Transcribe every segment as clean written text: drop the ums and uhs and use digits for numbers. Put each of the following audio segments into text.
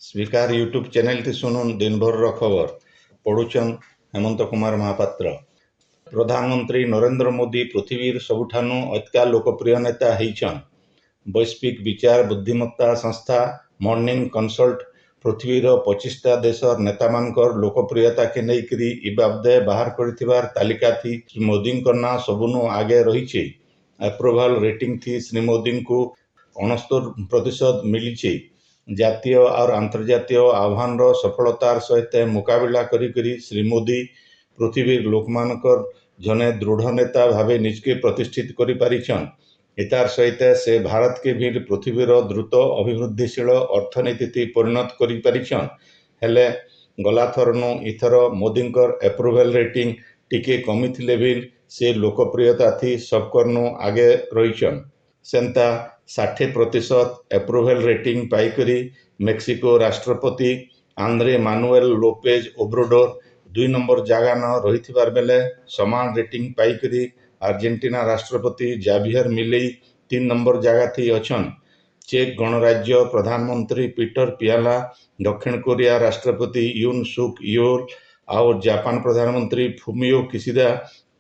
स्वीकार YouTube channel T सुनुन दिन भर खबर पढ़ुचन हेमंत कुमार महापात्र। प्रधानमंत्री नरेंद्र मोदी पृथ्वीर सबुठानु अत्या लोकप्रिय नेता होइछन। वैश्विक विचार बुद्धिमत्ता संस्था मॉर्निंग कंसल्ट पृथ्वीर 25टा देशर नेता मानकर लोकप्रियता के नेइकरी इबाबदे बाहर करथिबार तालिका थी श्री मोदी ना सबुनु आगे रही। अप्रूवल रेटिंग थी श्री मोदी को 69% मिली। जातीय और अंतर्जातीय आह्वान सफलतार सहित मुकाबला करी श्री मोदी पृथ्वी लोकमानकर जने दृढ़ नेता भावे निजके प्रतिष्ठित करि पारिछन। इतार सहित से भारत के भी पृथ्वीर द्रुत अभिवृद्धिशील अर्थनीति परिणत करि पारिछन। हेले गला थरनु इथर मोदींकर अप्रूवल रेटिंग टिके कमिथिले भी से लोकप्रियता थी सबकरनु आगे रहीछन। सेंता 60% अप्रूवल रेटिंग पाइकरी मेक्सिको राष्ट्रपति Andre Manuel Lopez Obrador 2 number जगह न रही बेले समान रेटिंग पाइकरी अर्जेंटीना राष्ट्रपति जावियर मिलेई 3 नंबर जगह थी अछन। चेक गणराज्य प्रधानमंत्री पीटर पियाला, दक्षिण कोरिया राष्ट्रपति यून सुक योल और जापान प्रधानमंत्री फुमियो किशिदा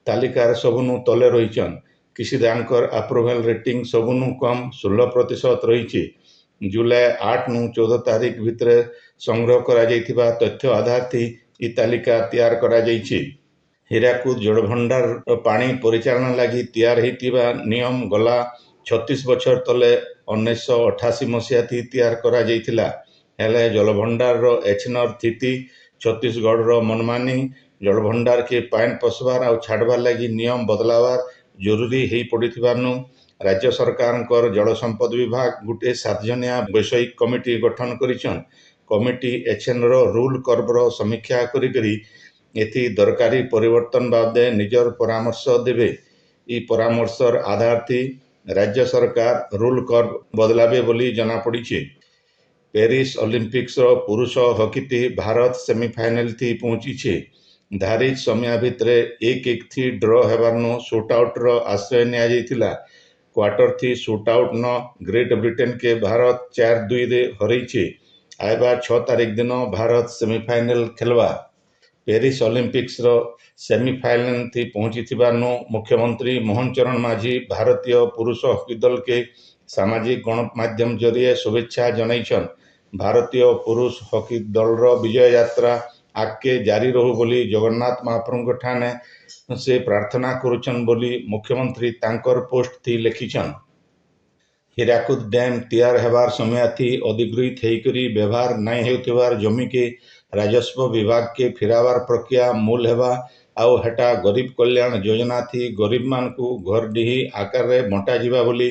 तालिकार सबुनु तले रहीछन। किशिदांकर अप्रूवल रेटिंग सबुनु कम 16% रही। जुलाई 8 नु 14 तारीख भितर संग्रह करा जाइथिबा तथ्य आधार थी ई तालिका तैयार करा जाइछि। हीराकुद जलभंडार पानी परिचालन लगी तैयार होइतिबा नियम गला 36 बछर तले 1988 मसीहा थी तैयार करा जाइथिला। हेले जलभंडार रो एचनर स्थिति छत्तीसगढ़ रो मनमानी जलभंडार के पाइन पसबार और छाड़बार लगी नियम बदलावार जरूरी हो पड़िथिबारनु राज्य सरकार जल संपद विभाग गोटे 7 जनिया वैषयिक कमिटी गठन करिछन। कमिटी एचएन रो रूल कर्व रो समीक्षा करी एथि दरकारी परिवर्तन बाबदे निजर परामर्श देवे। ई परामर्शर आधार थी राज्य सरकार रूल कर्व बदलाबे बोली जना पड़िछि। पेरिस ओलंपिक्स रो पुरुष हॉकी थी भारत सेमीफाइनल थी पहुंची। धारित समय भितर 1-1 थी ड्र हेबारनु शूटआउट रो आश्रय निया जाइथिला। क्वार्टर थी शूटआउट न ग्रेट ब्रिटेन के भारत 4-2 रे हरैछि। आइबा 6 तारीख दिन भारत सेमीफाइनल खेलवा। पेरिस ओलंपिक्स रो सेमीफाइनल थी पहुंची मुख्यमंत्री मोहन चरण माझी भारतीय पुरुष हॉकी दल के सामाजिक गणमाध्यम जरिए शुभेच्छा जनैछन। भारतीय पुरुष हॉकी दल रो विजय यात्रा आगे जारी रहू बोली जगन्नाथ महाप्रभु ठाने से प्रार्थना करुछन बोली मुख्यमंत्री तांकर पोस्ट थी लिखिछन। हीराकुद डैम तैयार हेबार समय थी अधिगृहित होकर व्यवहार नहीं होतिबार जमी के राजस्व विभाग के फिरावार प्रक्रिया मूल हेबा आउ हेटा गरीब कल्याण योजना थी गरीब मान को घर डीही आकार रे बंटा जिबा बोली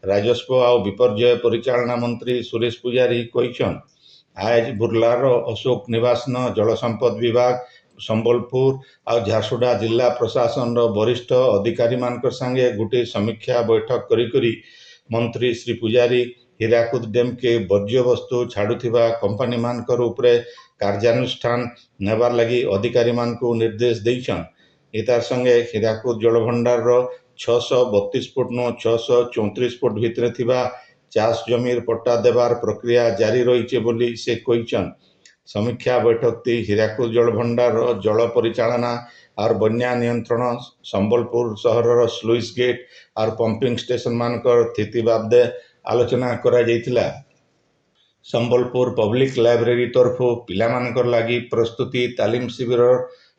राजस्व आउ विपर्यय परिचालना मंत्री सुरेश पुजारी कहिछन। आज बुर्लार अशोक निवास न जल संपद विभाग संबलपुर और झारसुगुड़ा जिला प्रशासन वरिष्ठ अधिकारी मानकर संगे गोटे समीक्षा बैठक करी मंत्री श्री पुजारी हीराकुद डैम के वर्ज्य वस्तु छाड़ुथिबा कंपनी मानकर उपरे कार्यानुष्ठान नेबार लगी अधिकारी मान को निर्देश देइछन। इतार संगे हीराकुद जलभंडार 632 फुट नो 634 फुट भितर थिबा चाष जमीर पट्टा देवार प्रक्रिया जारी रही बोली से कहिछन। समीक्षा बैठक थी हीराकुद जलभंडार जल परिचालना और बन्या नियंत्रण संबलपुर सहर स्लुइस गेट और पंपिंग स्टेशन मानकर स्थिति बाबदे आलोचना करा जाइथिला। संबलपुर पब्लिक लाइब्रेरी तरफ पिला मानकर लगी प्रस्तुति तालीम शिविर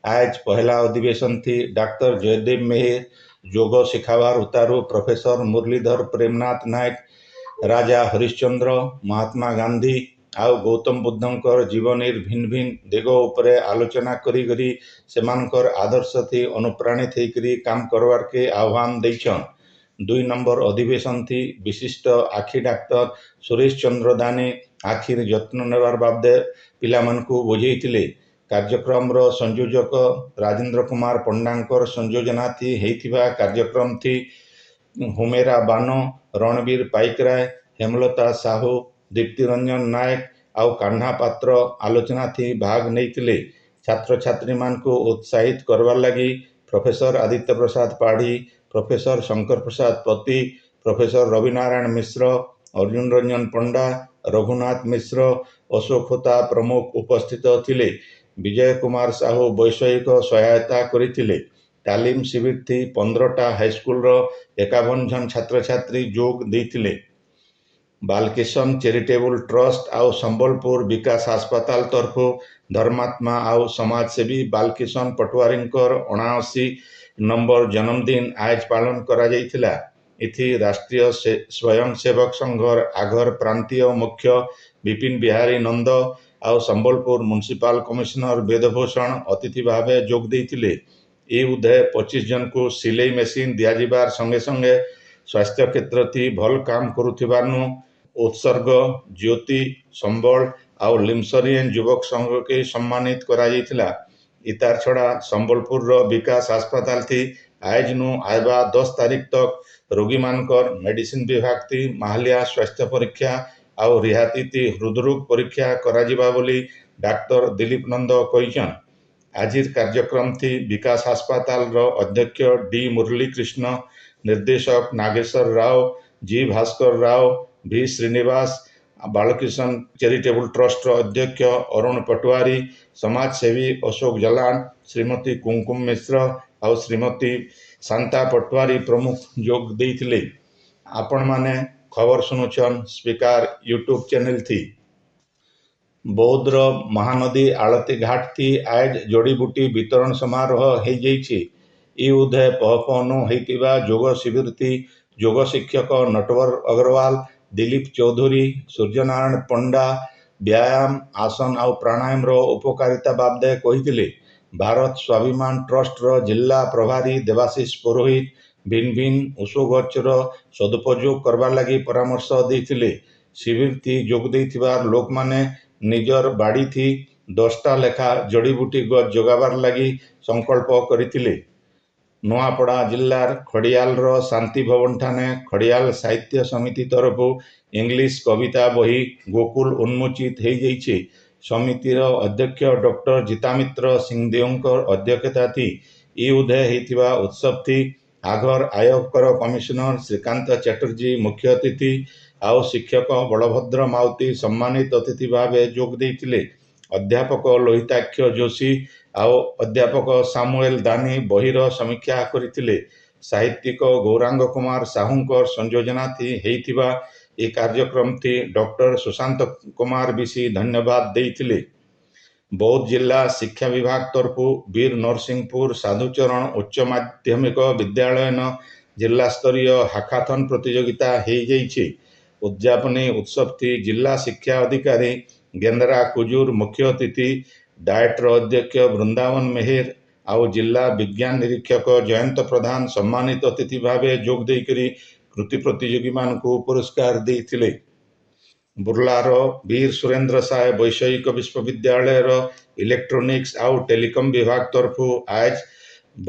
आज पहला अधिवेशन थी डॉक्टर जयदेव मेहर जोग शिखावार उतारू प्रोफेसर मुरलीधर प्रेमनाथ नायक राजा हरिश्चंद्र महात्मा गांधी आउ गौतम बुद्धंकर जीवनीर भिन्न भिन्न दिग उपरे आलोचना करी सेमानकर आदर्श थी अनुप्राणित होकर काम करवार के आह्वान देइछन। 2 नंबर अधिवेशन थी विशिष्ट आखि डाक्टर सुरेश चंद्र दानी आखिर जत्न नेबार बाबदे पिलामान को बुझेइथिले। कार्यक्रम रो संयोजक राजेंद्र कुमार पंडांकर संयोजना थी हेइथिबा कार्यक्रम थी हुमेरा बानो रणवीर पाइकराय हेमलता साहू दीप्ति रंजन नायक आउ कान्हा पात्र आलोचना थी भाग नहीं। छात्र छात्री मान को उत्साहित करवार लगी प्रोफेसर आदित्य प्रसाद पाढ़ी, प्रोफेसर शंकर प्रसाद पति, प्रोफेसर रविनारायण मिश्र, अर्जुन रंजन पंडा, रघुनाथ मिश्र अशोक होता प्रमुख उपस्थित थिले। विजय कुमार साहू वैषयिक सहायता करथिले। तालीम शिविर थी 15टा हाईस्कूल 51 जन छात्र छात्री जोग देथिले। बालकिशन चैरिटेबल ट्रस्ट आउ संबलपुर विकास अस्पताल तरफ धर्मात्मा आउ समाजसेवी बालकिशन पटवारी 79 नंबर जन्मदिन आज पालन करा जाइथिला। इथि राष्ट्रीय स्वयंसेवक संघर आघर प्रांतीय मुख्य विपिन बिहारी नंद आउ संबलपुर म्युनिसिपल कमिश्नर वेदभूषण अतिथि भावे जोग देइथिले। ए उदय 25 जन को सिलाई मेसीन दियाजिबार संगे संगे स्वास्थ्य क्षेत्र थी भल काम करुथिबारनु उत्सर्ग ज्योति संबल आउ लिमसरियन युवक संघ के सम्मानित करा जाइथिला। इतार छड़ा संबलपुर विकास अस्पताल थी आज नु आयबा 10 तारीख तक रोगी मानकर मेडिसिन विभाग थी माहलिया स्वास्थ्य परीक्षा आउ रिहाती थी हृदरोग परीक्षा करा जिबा बोली डॉक्टर दिलीप नंद कहिछन। आजिर कार्यक्रम थी विकास अस्पताल अध्यक्ष डी मुरली कृष्ण, निर्देशक नागेश्वर राव, जी भास्कर राव, भी श्रीनिवास, बालकिशन चैरिटेबल ट्रस्ट अध्यक्ष अरुण पटवारी, समाजसेवी अशोक जलान, श्रीमती कुमकुम मिश्र और श्रीमती शांता पटवारी प्रमुख जोग देइथिले। आपण माने खबर सुनुछन स्पीकर यूट्यूब चैनल थी। बौद्धर महानदी आलती घाट थी आज जड़ीबूटी वितरण समारोह हो जाइछि। ई उदय पहपनु होइतिबा जोग शिविर थी जोग शिक्षक नटवर अग्रवाल, दिलीप चौधरी, सूर्यनारायण पंडा व्यायाम आसन आउ प्राणायाम रो उपकारिता बाबदे कहिथिले। भारत स्वाभिमान ट्रस्ट रो जिला प्रभारी देवाशीष पुरोहित भिन्न भिन्न उषोगछर सदुपयोग करबार लगी परामर्श देइथिले। शिविर थी जोग देइथिबार लोक माने निजर बाड़ी थी 10टा लेखा जड़ीबूटी गछ जोगाबार लगी संकल्प करिथिले। नुआपड़ा जिल्लार खड़ियाल शांति भवन ठाने खड़ियाल साहित्य समिति तरफ इंग्लिश कविता बही गोकुल उन्मोचित हो जाइछे। समितिर अध्यक्ष डॉक्टर जितामित्र सिंहदेव अध्यक्षता थी। ई उदय होइतिबा उत्सव थी आघर आयकर कमिश्नर श्रीकांत चैटर्जी मुख्य अतिथि आउ शिक्षक बलभद्र माउती सम्मानित अतिथि भावे जोग देइथिले। अध्यापक लोहिताक्ष जोशी आउ अध्यापक सामुएल दानी बहिर समीक्षा करथिले। साहित्यिक गौरांग कुमार साहूंकर संयोजना थी हेइथिबा ए कार्यक्रम थी डॉक्टर सुशांत कुमार बिसी धन्यवाद देइथिले। बौद्ध जिला शिक्षा विभाग तरफ वीर नरसिंहपुर साधुचरण उच्च माध्यमिक विद्यालय जिला स्तरीय हाकाथन प्रतियोगिता हो जाइछि। उद्यापनी उत्सव थी जिला शिक्षा अधिकारी गेंदरा कुजूर मुख्य अतिथि, डायटर अध्यक्ष वृंदावन मेहर आउ जिला विज्ञान निरीक्षक जयंत प्रधान सम्मानित अतिथि भावे जोग देइकरी कृति प्रतियोगी मानकु पुरस्कार देइथिले। बुर्लार वीर सुरेंद्र साय वैषयिक विश्वविद्यालय इलेक्ट्रोनिक्स आउ टेलीकॉम विभाग तरफ आज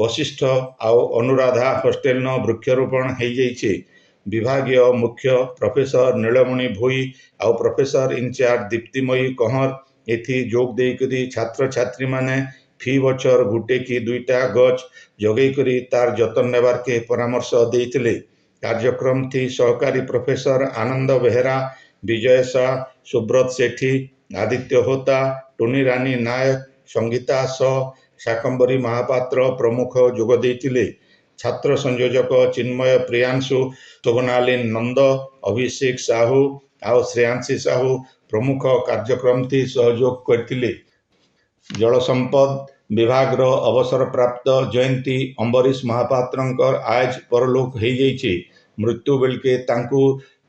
वशिष्ठ आउ अनुराधा हॉस्टेल वृक्षारोपण हो जाइछे। विभागीय मुख्य प्रोफेसर नीलमणि भोई आउ प्रोफेसर इंचार्ज दीप्तिमयी कंवर एथि जोग देइकरी छात्र छात्री माने फी बछर गुटे की 2टा गछ जगै करी तार जतन नेबार के परामर्श देइथिले। कार्यक्रम थी सहकारी प्रोफेसर आनंद बेहरा, विजय शाह, सुब्रत सेठी, आदित्य होता, टुनी रानी नायक, संगीता स, शाकंबरी महापात्र प्रमुख जोग देइथिले। छात्र संयोजक चिन्मय प्रियांशु, शोभनालीन नंद, अभिषेक साहू आउ श्रेयांशी साहू प्रमुख कार्यक्रम थी सहयोग करथिले। जल संपद विभाग अवसर प्राप्त जयंती अंबरीश महापात्र आज परलोक हो जाइछे। मृत्यु बेलके तांकु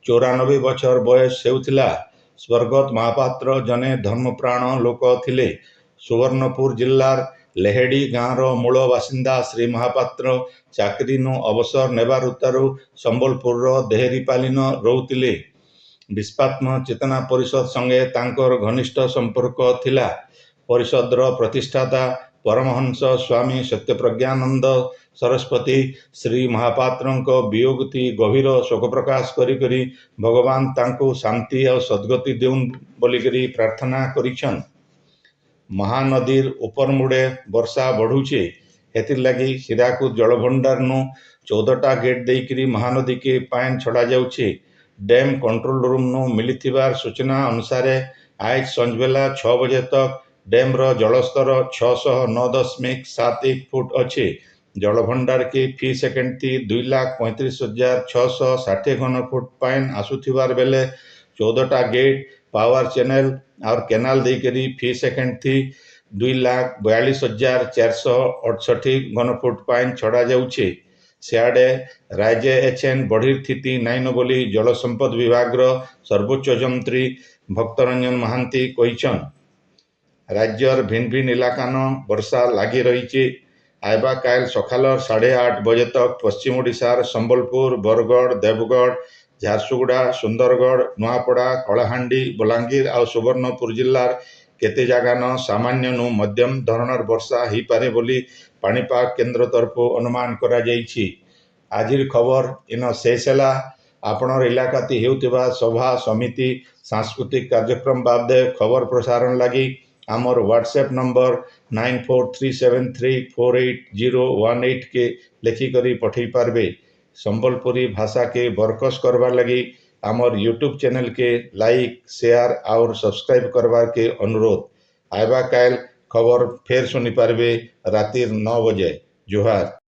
94 बछर बयस हेउथिला। स्वर्गत महापात्र जने धर्मप्राण लोक थिले। सुवर्णपुर जिल्लार लेहेडी गाँवर मूल बासिंदा श्री महापात्र चाकरी अवसर नेबार उतारू संबलपुर देहरीपालीन रोउतिले। विश्वात्म चेतना परिषद संगे तांकर घनिष्ठ संपर्क थिला। परिषदर प्रतिष्ठाता परमहंस स्वामी सत्यप्रज्ञानंद सरस्वती श्री महापात्र वियोग थी गभीर शोक प्रकाश करी भगवान तांको शांति और सद्गति देउन बोलिकरी प्रार्थना करिछन। महानदीर ऊपर मुड़े वर्षा बढ़ुचे हेतिर लगी हिराकुद जलभंडार 14टा गेट देकरी महानदी के पान छड़ा जाउछे। डैम कंट्रोल रूम नु मिलिथिबार सूचना अनुसार आज संजबेला 6 बजे तक डैम रो जलस्तर 609.71 फुट अच्छे। जलभंडार के फी सेकेंड थी 2,35,660 घन फुट पाइन आसुथिबार बेले 14टा गेट पावर चैनल और केनाल देकरी फी सेकेंड थी 2,42,468 घन फुट पाइन छड़ा जाउछे। सियाड़े राज्य एचएन बढ़ी स्थिति नाइन बोली जल संपद विभाग सर्वोच्च जंत्री भक्तरंजन महांती कहिछन। राज्यर भिन्न भिन्न इलाकान वर्षा लगी रही। आयबा काल सकाल 8:30 बजे तक पश्चिम ओडिशार संबलपुर, बरगढ़, देवगढ़, झारसुगुड़ा, सुंदरगढ़, नुआपड़ा, कलाहांडी, बलांगीर और सुवर्णपुर जिल्लार केते जगान सामान्य नु मध्यम धरणर वर्षा हो पारे बोली पाणीपाग केन्द्र तरफ अनुमान करा जाइछि। आजिर खबर इन शेष है। आपणर इलाकाती हेउथिबा सभा समिति सांस्कृतिक कार्यक्रम बाबदे खबर प्रसारण लगी आमर व्हाट्सएप नंबर 9437348018 के लिखिकरी पठै पारबे। संबलपुरी भाषा के बरकस करवार लगी आमर यूट्यूब चैनल के लाइक शेयर और सब्सक्राइब करवार के अनुरोध। आयबा काल खबर फेर सुनी पारबे रातिर 9 बजे। जोहार।